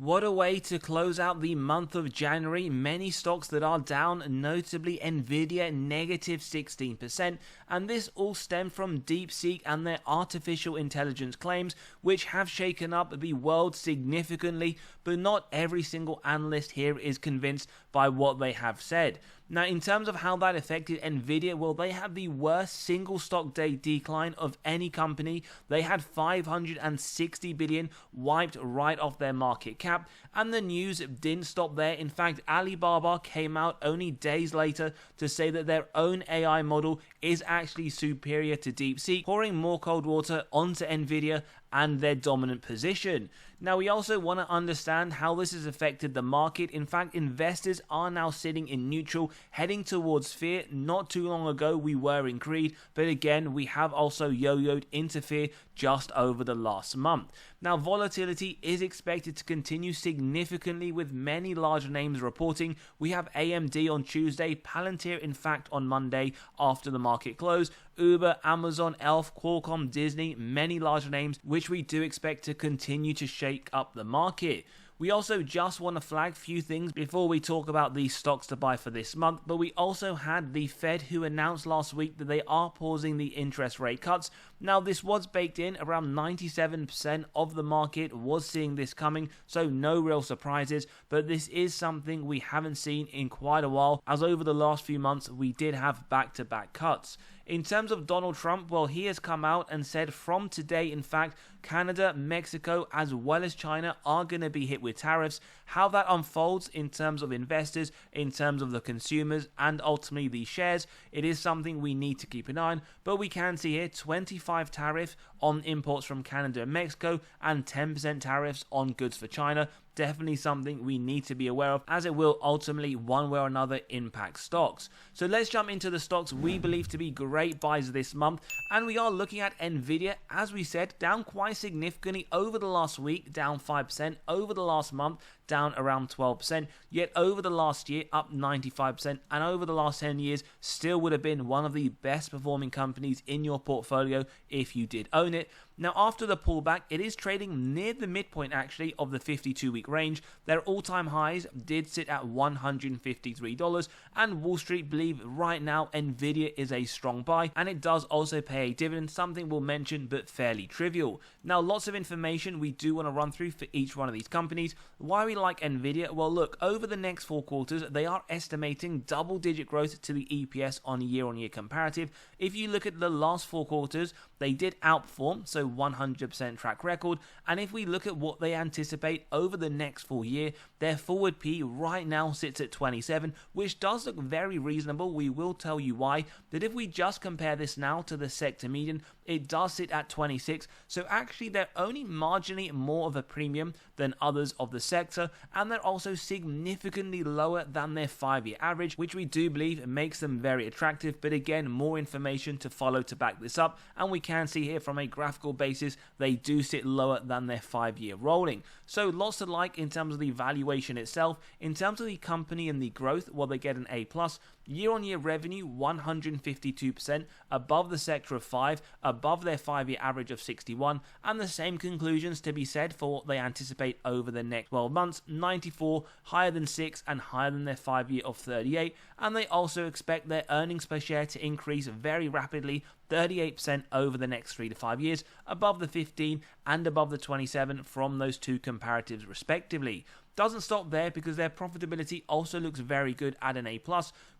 What a way to close out the month of January. Many stocks that are down, notably Nvidia negative 16%, and this all stemmed from DeepSeek and their artificial intelligence claims, which have shaken up the world significantly, but not every single analyst here is convinced by what they have said. Now, in terms of how that affected Nvidia, well, they had the worst single stock day decline of any company. They had 560 billion wiped right off their market cap, and the news didn't stop there. In fact, Alibaba came out only days later to say that their own AI model is actually superior to DeepSeek, pouring more cold water onto Nvidia and their dominant position. Now, we also want to understand how this has affected the market. In fact, investors are now sitting in neutral, heading towards fear. Not too long ago, we were in greed, but again, we have also yo-yoed into fear just over the last month. Now, volatility is expected to continue significantly with many large names reporting. We have AMD on Tuesday, Palantir in fact on Monday after the market close, Uber, Amazon, Elf, Qualcomm, Disney, many large names which we do expect to continue to shake up the market. We also just want to flag a few things before we talk about these stocks to buy for this month, but we also had the Fed who announced last week that they are pausing the interest rate cuts. Now, this was baked in. Around 97% of the market was seeing this coming, so no real surprises, but this is something we haven't seen in quite a while, as over the last few months we did have back-to-back cuts. In terms of Donald Trump, well, he has come out and said from today, in fact, Canada, Mexico, as well as China are going to be hit with tariffs. How that unfolds in terms of investors, in terms of the consumers, and ultimately the shares, it is something we need to keep an eye on. But we can see here 25 tariff on imports from Canada and Mexico and 10% tariffs on goods for China. Definitely something we need to be aware of, as it will ultimately one way or another impact stocks. So let's jump into the stocks we believe to be great buys this month, and we are looking at Nvidia, as we said, down quite significantly over the last week, down 5%, over the last month, down around 12%, yet over the last year up 95%, and over the last 10 years still would have been one of the best performing companies in your portfolio if you did own it. Now, after the pullback, it is trading near the midpoint actually of the 52-week range. Their all-time highs did sit at $153, and Wall Street believe right now Nvidia is a strong buy, and it does also pay a dividend, something we'll mention but fairly trivial. Now, lots of information we do want to run through for each one of these companies. Why we like Nvidia? Well, look, over the next 4 quarters, they are estimating double-digit growth to the EPS on a year-on-year comparative. If you look at the last 4 quarters, they did outperform, so 100% track record, and if we look at what they anticipate over the next full year, their forward P right now sits at 27, which does look very reasonable. We will tell you why, but if we just compare this now to the sector median, it does sit at 26, so actually they're only marginally more of a premium than others of the sector, and they're also significantly lower than their 5-year average, which we do believe makes them very attractive. But again, more information to follow to back this up, and we can see here from a graphical basis they do sit lower than their 5-year rolling. So lots to like in terms of the valuation itself. In terms of the company and the growth, well, they get an A+. Year-on-year revenue 152%, above the sector of 5, above their 5-year average of 61, and the same conclusions to be said for what they anticipate over the next 12 months, 94, higher than 6 and higher than their 5-year of 38, and they also expect their earnings per share to increase very rapidly, 38% over the next 3 to 5 years, above the 15 and above the 27 from those two comparatives respectively. Doesn't stop there, because their profitability also looks very good at an A+.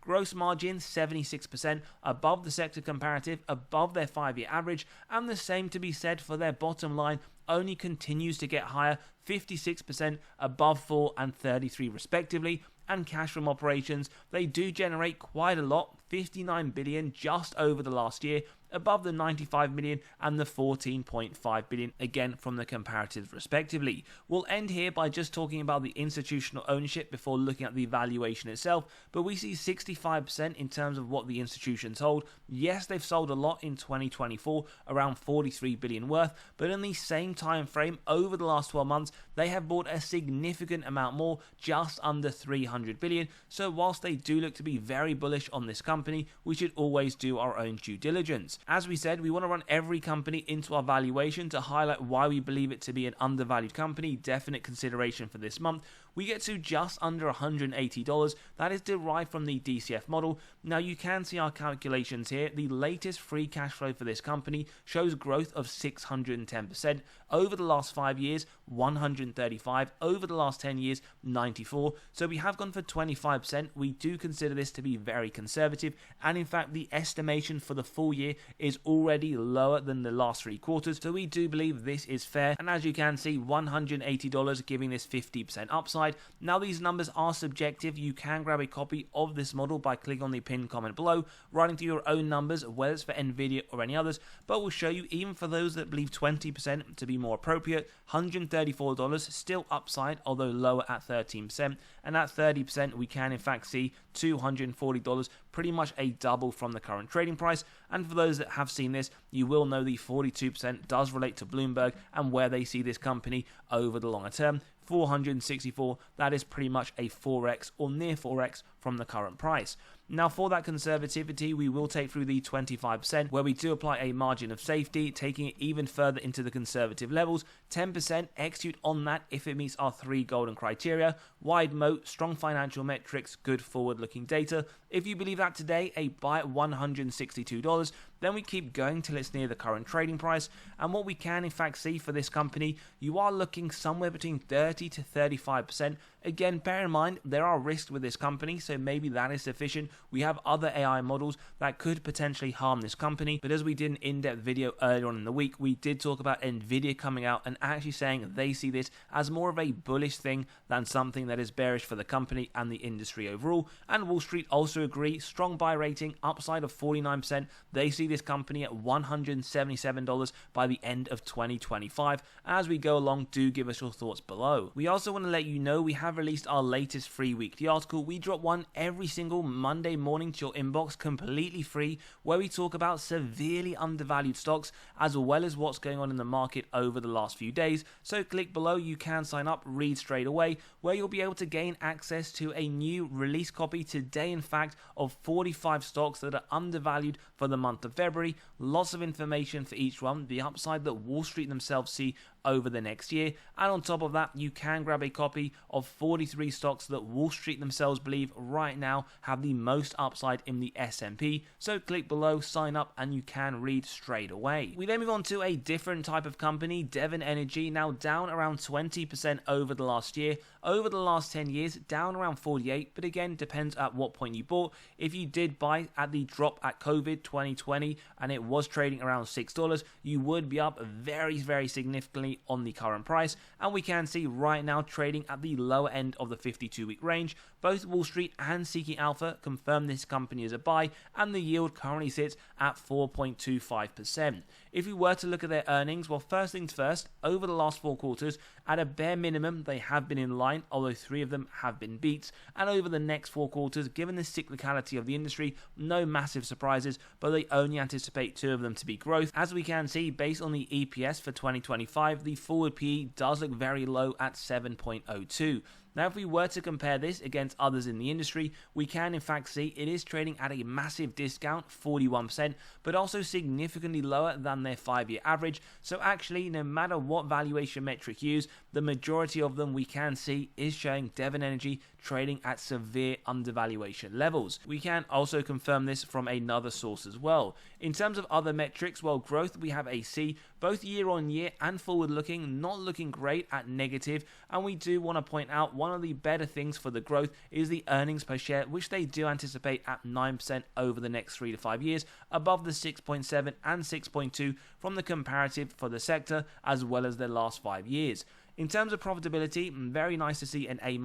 Gross margin 76%, above the sector comparative, above their 5-year average, and the same to be said for their bottom line, only continues to get higher, 56% above 4 and 33 respectively. And cash from operations, they do generate quite a lot, 59 billion just over the last year, above the 95 million and the 14.5 billion, again from the comparatives respectively. We'll end here by just talking about the institutional ownership before looking at the valuation itself, but we see 65% in terms of what the institutions hold. Yes, they've sold a lot in 2024, around 43 billion worth, but in the same time frame over the last 12 months, they have bought a significant amount more, just under 300 100 billion. So whilst they do look to be very bullish on this company, we should always do our own due diligence. As we said, we want to run every company into our valuation to highlight why we believe it to be an undervalued company. Definite consideration for this month. We get to just under $180. That is derived from the DCF model. Now you can see our calculations here. The latest free cash flow for this company shows growth of 610%. Over the last 5 years, 135. Over the last 10 years, 94. So we have gone for 25%. We do consider this to be very conservative. And in fact, the estimation for the full year is already lower than the last 3 quarters. So we do believe this is fair. And as you can see, $180 giving this 50% upside. Now these numbers are subjective. You can grab a copy of this model by clicking on the pinned comment below, writing through your own numbers, whether it's for Nvidia or any others, but we'll show you, even for those that believe 20% to be more appropriate, $134 still upside, although lower at 13%, and at 30% we can in fact see $240, pretty much a double from the current trading price. And for those that have seen this, you will know the 42% does relate to Bloomberg and where they see this company over the longer term. 464, that is pretty much a 4x or near 4x from the current price. Now for that conservativity, we will take through the 25%, where we do apply a margin of safety, taking it even further into the conservative levels. 10% execute on that if it meets our 3 golden criteria: wide moat, strong financial metrics, good forward-looking data. If you believe that today, a buy at $162, then we keep going till it's near the current trading price. And what we can in fact see for this company, you are looking somewhere between 30 to 35%. Again, bear in mind, there are risks with this company, so maybe that is sufficient. We have other AI models that could potentially harm this company, but as we did an in-depth video earlier on in the week, we did talk about Nvidia coming out and actually saying they see this as more of a bullish thing than something that is bearish for the company and the industry overall. And Wall Street also agree, strong buy rating, upside of 49%. They see this company at $177 by the end of 2025. As we go along, do give us your thoughts below. We also want to let you know we have released our latest free weekly article. We drop one every single Monday morning to your inbox, completely free, where we talk about severely undervalued stocks as well as what's going on in the market over the last few days. So click below, you can sign up, read straight away, where you'll be able to gain access to a new release copy today, in fact, of 45 stocks that are undervalued for the month of February. Lots of information for each one, the upside that Wall Street themselves see over the next year, and on top of that, you can grab a copy of 43 stocks that Wall Street themselves believe right now have the most upside in the S&P. So click below, sign up, and you can read straight away. We then move on to a different type of company, Dividend Energy, now down around 20% over the last year. Over the last 10 years, down around 48, but again, depends at what point you bought. If you did buy at the drop at COVID 2020 and it was trading around $6, you would be up very, very significantly on the current price, and we can see right now trading at the lower end of the 52-week range. Both Wall Street and Seeking Alpha confirm this company as a buy, and the yield currently sits at 4.25%. If we were to look at their earnings, well, first things first, over the last 4 quarters, at a bare minimum, they have been in line, although 3 of them have been beats. And over the next 4 quarters, given the cyclicality of the industry, no massive surprises, but they only anticipate 2 of them to be growth. As we can see, based on the EPS for 2025, the forward PE does look very low at 7.02. Now, if we were to compare this against others in the industry, we can in fact see it is trading at a massive discount, 41%, but also significantly lower than their 5-year average. So actually, no matter what valuation metric you use, the majority of them we can see is showing Dividend Energy trading at severe undervaluation levels. We can also confirm this from another source as well. In terms of other metrics, well, growth, we have a C, both year on year and forward looking, not looking great at negative. And we do want to point out one of the better things for the growth is the earnings per share, which they do anticipate at 9% over the next 3 to 5 years, above the 6.7 and 6.2 from the comparative for the sector, as well as their last 5 years. In terms of profitability, very nice to see an A-.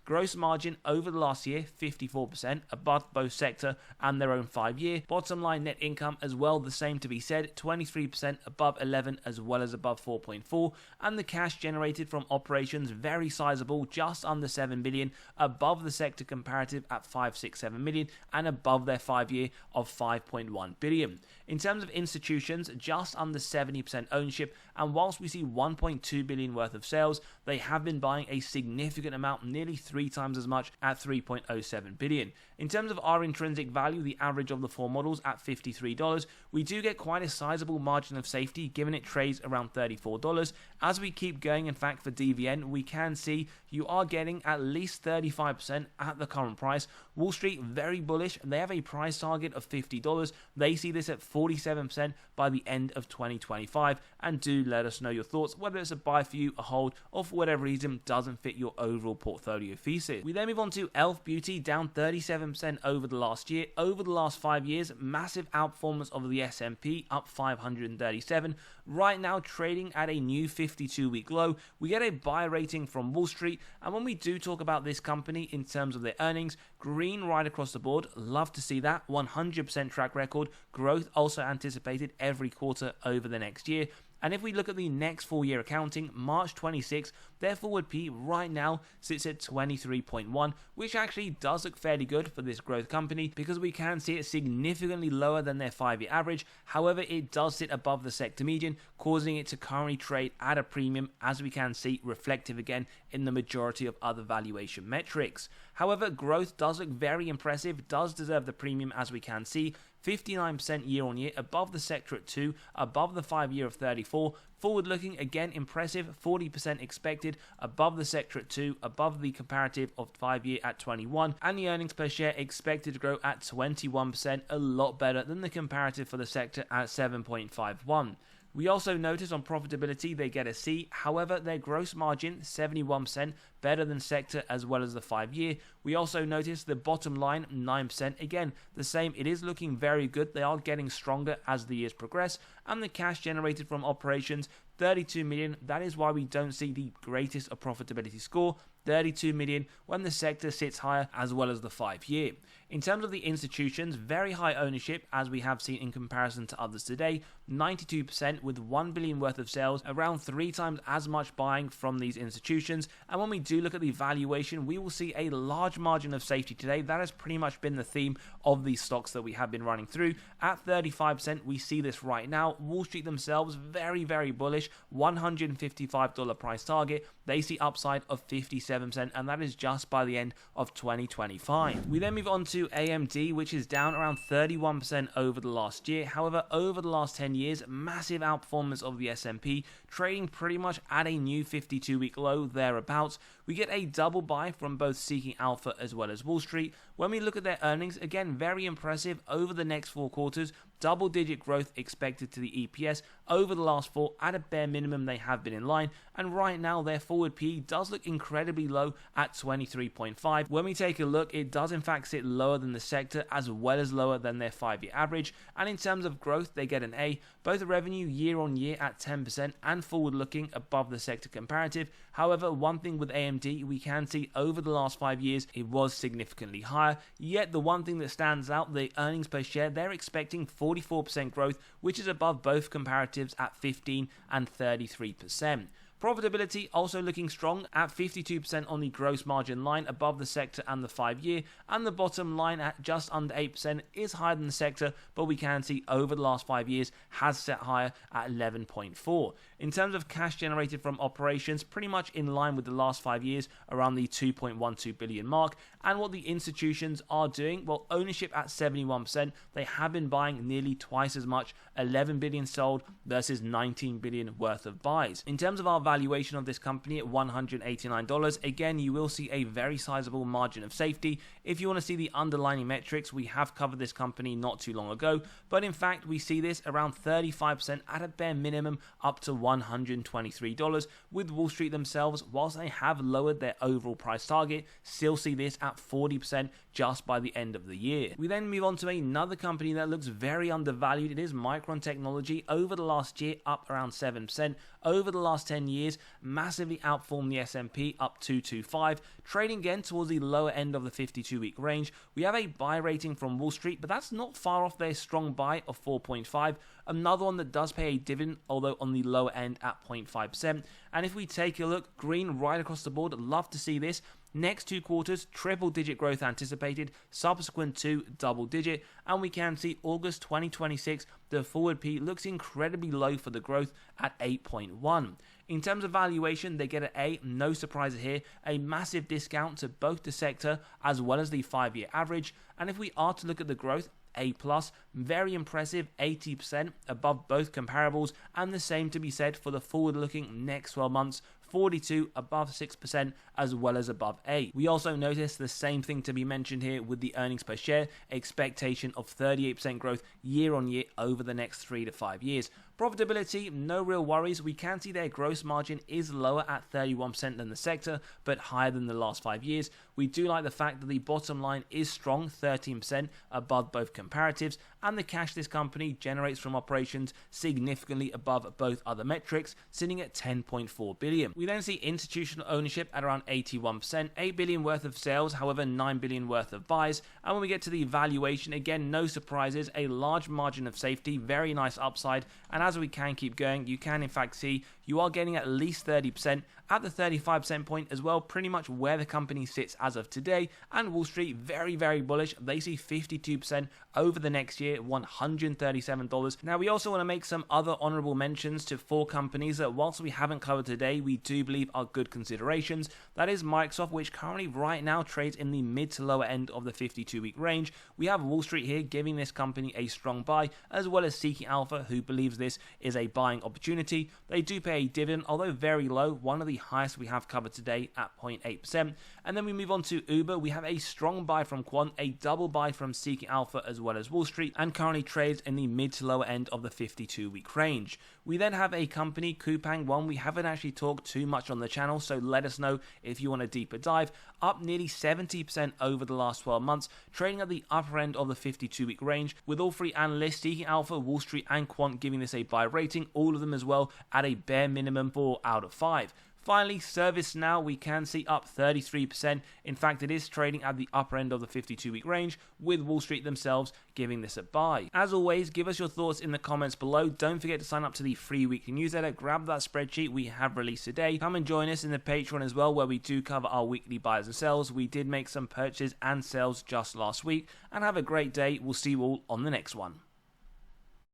Gross margin over the last year, 54%, above both sector and their own 5-year. Bottom line net income as well, the same to be said, 23% above 11 as well as above 4.4. And the cash generated from operations, very sizable, just under 7 billion, above the sector comparative at 567 million and above their 5-year of 5.1 billion. In terms of institutions, just under 70% ownership, and whilst we see 1.2 billion worth of sales, they have been buying a significant amount, nearly 3 times as much at 3.07 billion. In terms of our intrinsic value, the average of the 4 models at $53, we do get quite a sizable margin of safety given it trades around $34. As we keep going, in fact, for Dividend, we can see you are getting at least 35% at the current price. Wall Street, very bullish. They have a price target of $50. They see this at 47% by the end of 2025. And do let us know your thoughts, whether it's a buy for you, a hold, or for whatever reason doesn't fit your overall portfolio thesis. We then move on to e.l.f. Beauty, down 37% over the last year. Over the last 5 years, massive outperformance of the S&P, up 537. Right now, trading at a new 52-week low. We get a buy rating from Wall Street, and when we do talk about this company in terms of their earnings, green right across the board. Love to see that. 100% track record. Growth also anticipated every quarter over the next year. And if we look at the next full-year accounting, March 26, their forward P right now sits at 23.1, which actually does look fairly good for this growth company because we can see it significantly lower than their 5-year average. However, it does sit above the sector median, causing it to currently trade at a premium, as we can see reflective again in the majority of other valuation metrics. However, growth does look very impressive, does deserve the premium, as we can see. 59% year on year, above the sector at 2, above the 5-year of 34. Forward looking, again impressive, 40% expected, above the sector at 2, above the comparative of 5-year at 21, and the earnings per share expected to grow at 21%, a lot better than the comparative for the sector at 7.51. We also notice on profitability they get a C, however their gross margin 71%, better than sector as well as the 5-year. We also notice the bottom line 9%, again the same, it is looking very good, they are getting stronger as the years progress, and the cash generated from operations 32 million, that is why we don't see the greatest of profitability score, 32 million when the sector sits higher as well as the 5-year. In terms of the institutions, very high ownership as we have seen in comparison to others today, 92% with 1 billion worth of sales, around 3 times as much buying from these institutions. And when we do look at the valuation, we will see a large margin of safety today. That has pretty much been the theme of these stocks that we have been running through. At 35%, we see this right now. Wall Street themselves, very, very bullish, $155 price target. They see upside of 57%, and that is just by the end of 2025. We then move on to AMD, which is down around 31% over the last year. However, over the last 10 years, massive outperformance of the S&P, trading pretty much at a new 52-week low thereabouts. We get a double buy from both Seeking Alpha as well as Wall Street. When we look at their earnings, again, very impressive over the next 4 quarters. Double-digit growth expected to the EPS. Over the last 4, at a bare minimum, they have been in line. And right now, their forward PE does look incredibly low at 23.5. When we take a look, it does in fact sit lower than the sector as well as lower than their 5-year average. And in terms of growth, they get an A. Both revenue year on year at 10% and forward-looking above the sector comparative. However, one thing with AMD, we can see over the last 5 years, it was significantly higher. Yet the one thing that stands out, the earnings per share, they're expecting 44% growth, which is above both comparatives at 15 and 33%. Profitability also looking strong at 52% on the gross margin line, above the sector and the 5-year, and the bottom line at just under 8% is higher than the sector, but we can see over the last 5 years has set higher at 11.4. In terms of cash generated from operations, pretty much in line with the last 5 years, around the 2.12 billion mark. And what the institutions are doing, well, ownership at 71%, they have been buying nearly twice as much, 11 billion sold versus 19 billion worth of buys. In terms of our valuation of this company at $189, again, you will see a very sizable margin of safety. If you want to see the underlying metrics, we have covered this company not too long ago, but in fact, we see this around 35% at a bare minimum up to $123, with Wall Street themselves, whilst they have lowered their overall price target, still see this at 40% just by the end of the year. We then move on to another company that looks very undervalued. It is Micron Technology. Over the last year, up around 7%. Over the last 10 years, massively outperformed the S&P, up 225, trading again towards the lower end of the 52-week range. We have a buy rating from Wall Street, but that's not far off their strong buy of 4.5. Another one that does pay a dividend, although on the lower end at 0.5%. And if we take a look, green right across the board, love to see this. Next 2 quarters, triple-digit growth anticipated, subsequent to double-digit, and we can see August 2026, the forward P looks incredibly low for the growth at 8.1. In terms of valuation, they get an A, no surprises here, a massive discount to both the sector as well as the 5-year average. And if we are to look at the growth, A+, very impressive, 80% above both comparables, and the same to be said for the forward-looking next 12 months, 42 above 6% as well as above A. We also notice the same thing to be mentioned here with the earnings per share, expectation of 38% growth year on year over the next 3 to 5 years. Profitability, no real worries. We can see their gross margin is lower at 31% than the sector, but higher than the last 5 years. We do like the fact that the bottom line is strong, 13% above both comparatives, and the cash this company generates from operations significantly above both other metrics, sitting at 10.4 billion. We then see institutional ownership at around 81%, 8 billion worth of sales, however 9 billion worth of buys. And when we get to the valuation, again, no surprises, a large margin of safety, very nice upside, and as we can keep going, you can in fact see you are getting at least 30% at the 35% point as well, pretty much where the company sits as of today. And Wall Street, very, very bullish. They see 52% over the next year, $137. Now, we also want to make some other honorable mentions to 4 companies that whilst we haven't covered today, we do believe are good considerations. That is Microsoft, which currently right now trades in the mid to lower end of the 52-week range. We have Wall Street here giving this company a strong buy, as well as Seeking Alpha, who believes this is a buying opportunity. They do pay a dividend, although very low, one of the highest we have covered today at 0.8%. And then we move on to Uber. We have a strong buy from Quant, a double buy from Seeking Alpha as well as Wall Street, and currently trades in the mid to lower end of the 52-week range. We then have a company, Coupang, one we haven't actually talked too much on the channel, so let us know if you want a deeper dive. Up nearly 70% over the last 12 months, trading at the upper end of the 52-week range, with all 3 analysts, Seeking Alpha, Wall Street and Quant, giving this a buy rating, all of them as well at a bare minimum 4 out of 5. Finally, ServiceNow, we can see up 33%. In fact, it is trading at the upper end of the 52-week range, with Wall Street themselves giving this a buy. As always, give us your thoughts in the comments below. Don't forget to sign up to the free weekly newsletter. Grab that spreadsheet we have released today. Come and join us in the Patreon as well, where we do cover our weekly buys and sells. We did make some purchases and sales just last week. And have a great day. We'll see you all on the next one.